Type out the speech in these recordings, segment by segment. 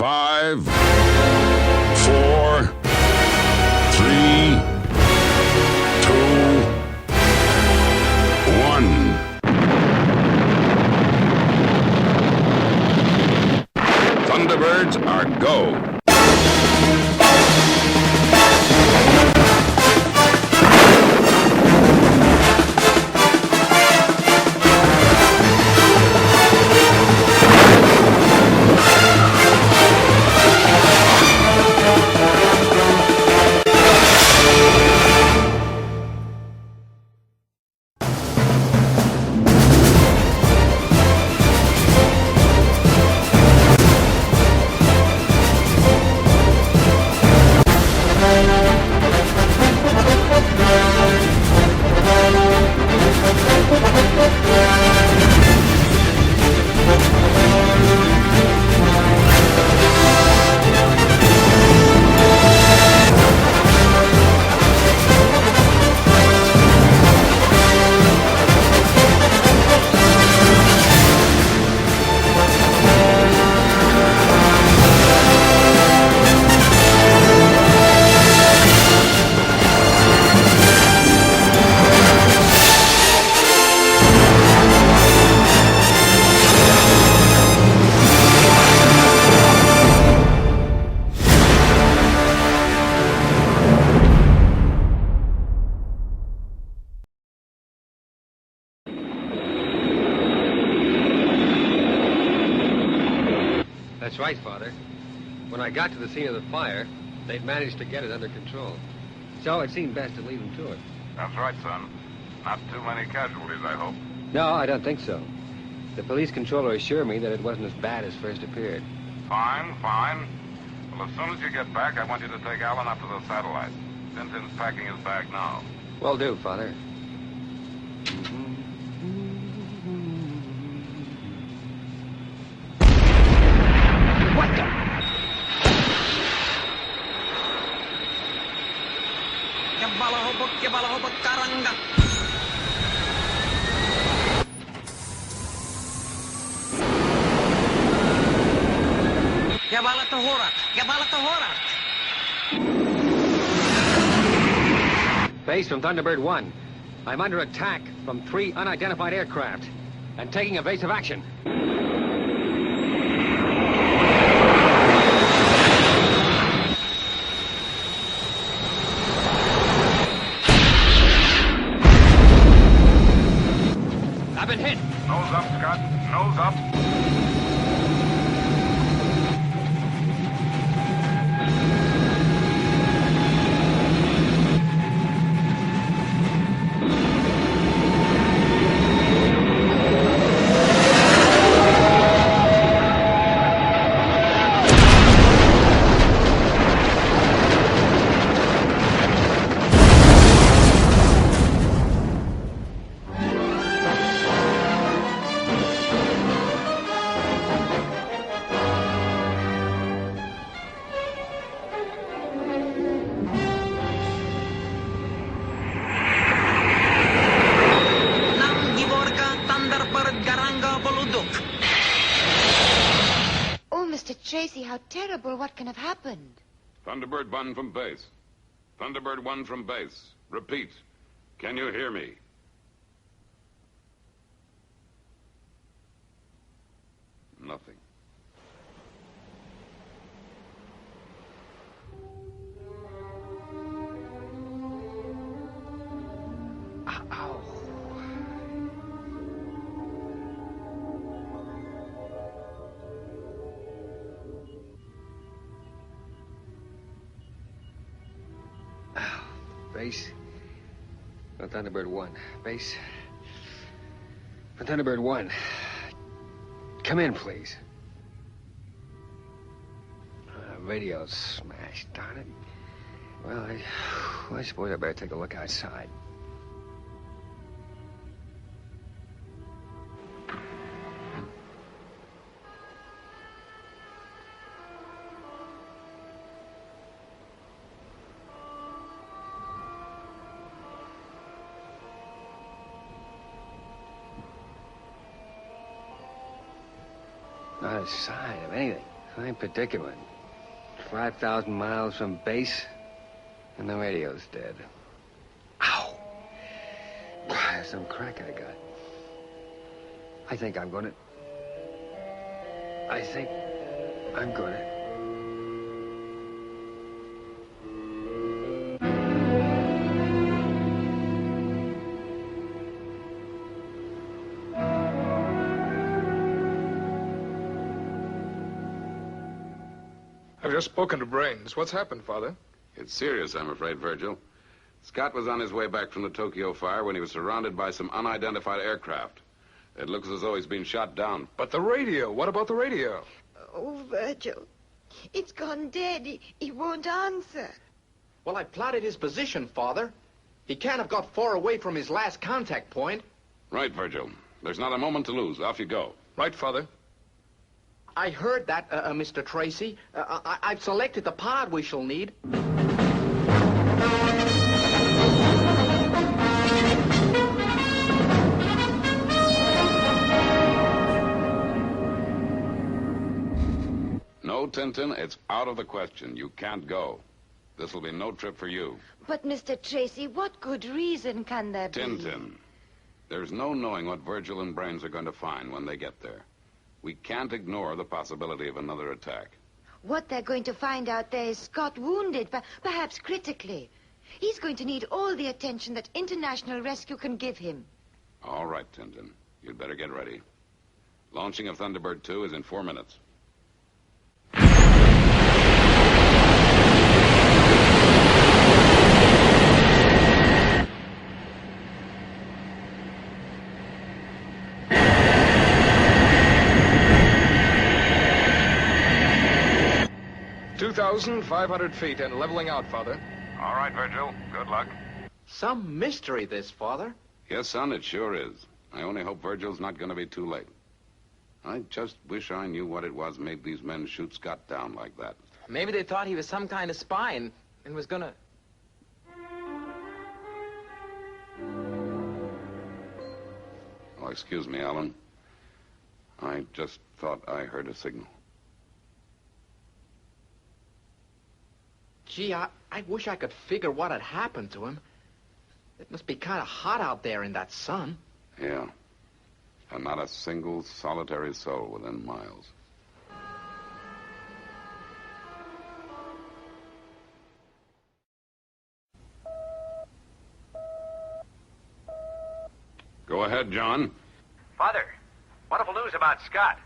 5, 4, 3, 2, 1. Thunderbirds are go. That's right, Father. When I got to the scene of the fire, they'd managed to get it under control. So it seemed best to leave them to it. That's right, son. Not too many casualties, I hope. No, I don't think so. The police controller assured me that it wasn't as bad as first appeared. Fine, fine. Well, as soon as you get back, I want you to take Alan up to the satellite. Tintin's packing his bag now. Will do, Father. What the? Karanga. Base from Thunderbird 1. I'm under attack from 3 unidentified aircraft and taking evasive action. I've been hit. Nose up, Scott. Nose up. Tracy, how terrible. What can have happened? Thunderbird 1 from base. Thunderbird 1 from base. Repeat. Can you hear me? Nothing. Ow. Base. For Thunderbird 1. Base. For Thunderbird 1. Come in, please. Radio's smashed, darn it. Well, I suppose I better take a look outside. Not a sign of anything. Fine predicament. 5,000 miles from base, and the radio's dead. Ow! There's some crack I got. I think I'm gonna... I've just spoken to Brains. What's happened, Father? It's serious, I'm afraid, Virgil. Scott was on his way back from the Tokyo fire when he was surrounded by some unidentified aircraft. It looks as though he's been shot down. But the radio. What about the radio? Oh, Virgil. It's gone dead. He won't answer. Well, I plotted his position, Father. He can't have got far away from his last contact point. Right, Virgil. There's not a moment to lose. Off you go. Right, Father. I heard that, Mr. Tracy. I've selected the pod we shall need. No, Tintin, it's out of the question. You can't go. This will be no trip for you. But, Mr. Tracy, what good reason can there be? Tintin, there's no knowing what Virgil and Brains are going to find when they get there. We can't ignore the possibility of another attack. What they're going to find out there is Scott wounded, perhaps critically. He's going to need all the attention that international rescue can give him. All right, Tintin. You'd better get ready. Launching of Thunderbird 2 is in 4 minutes. $2,500 feet and leveling out, Father. All right, Virgil. Good luck. Some mystery, this, Father. Yes, son, it sure is. I only hope Virgil's not going to be too late. I just wish I knew what it was made these men shoot Scott down like that. Maybe they thought he was some kind of spy and was gonna... Oh, excuse me, Alan. I just thought I heard a signal. Gee, I wish I could figure what had happened to him. It must be kind of hot out there in that sun. Yeah. And not a single solitary soul within miles. Go ahead, John. Father, wonderful news about Scott.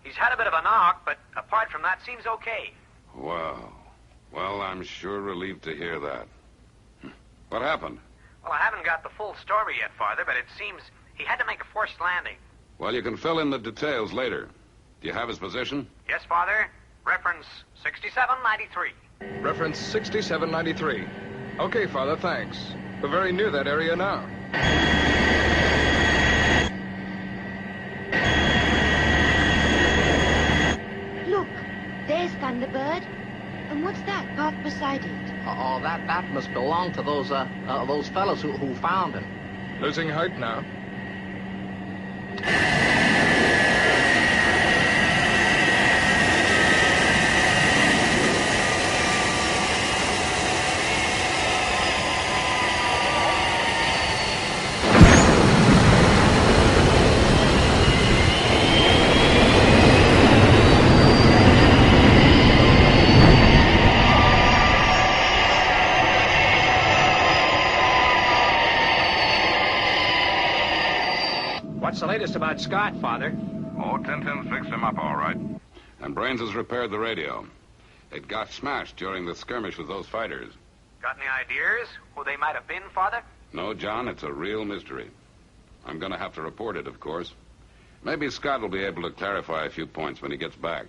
He's had a bit of a knock, but apart from that, seems okay. Wow. Well, I'm sure relieved to hear that. What happened? Well, I haven't got the full story yet, Father, but it seems he had to make a forced landing. Well, you can fill in the details later. Do you have his position? Yes, Father. Reference 6793. Reference 6793. Okay, Father, thanks. We're very near that area now. Look, there's Thunderbird. And what's that parked beside it? Oh, that must belong to those fellows who found him. Losing height now. What's the latest about Scott, Father? Oh, Tintin's fixed him up all right. And Brains has repaired the radio. It got smashed during the skirmish with those fighters. Got any ideas who they might have been, Father? No, John, it's a real mystery. I'm going to have to report it, of course. Maybe Scott will be able to clarify a few points when he gets back.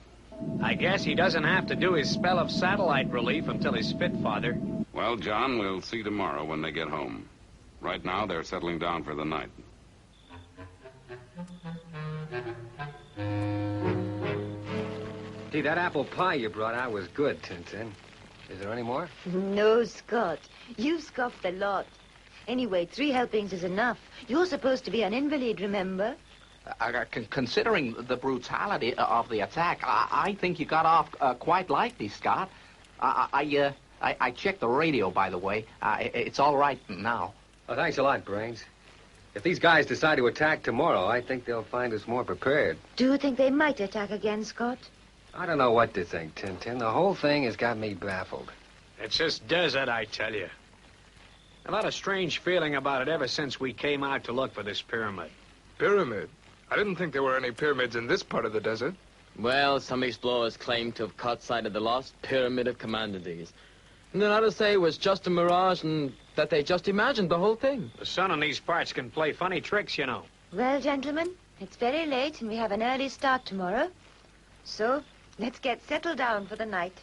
I guess he doesn't have to do his spell of satellite relief until he's fit, Father. Well, John, we'll see tomorrow when they get home. Right now, they're settling down for the night. Gee, that apple pie you brought out was good, Tintin. Is there any more? No, Scott. You've scoffed a lot. Anyway, 3 helpings is enough. You're supposed to be an invalid, remember? Considering the brutality of the attack, I think you got off quite lightly, Scott. I checked the radio, by the way. It's all right now. Oh, thanks a lot, Brains. If these guys decide to attack tomorrow, I think they'll find us more prepared. Do you think they might attack again, Scott? I don't know what to think, Tintin. The whole thing has got me baffled. It's this desert, I tell you. I've had a strange feeling about it ever since we came out to look for this pyramid. Pyramid? I didn't think there were any pyramids in this part of the desert. Well, some explorers claim to have caught sight of the lost Pyramid of Commandades. And then others say it was just a mirage and that they just imagined the whole thing. The sun in these parts can play funny tricks, you know. Well, gentlemen, it's very late and we have an early start tomorrow. So, let's get settled down for the night.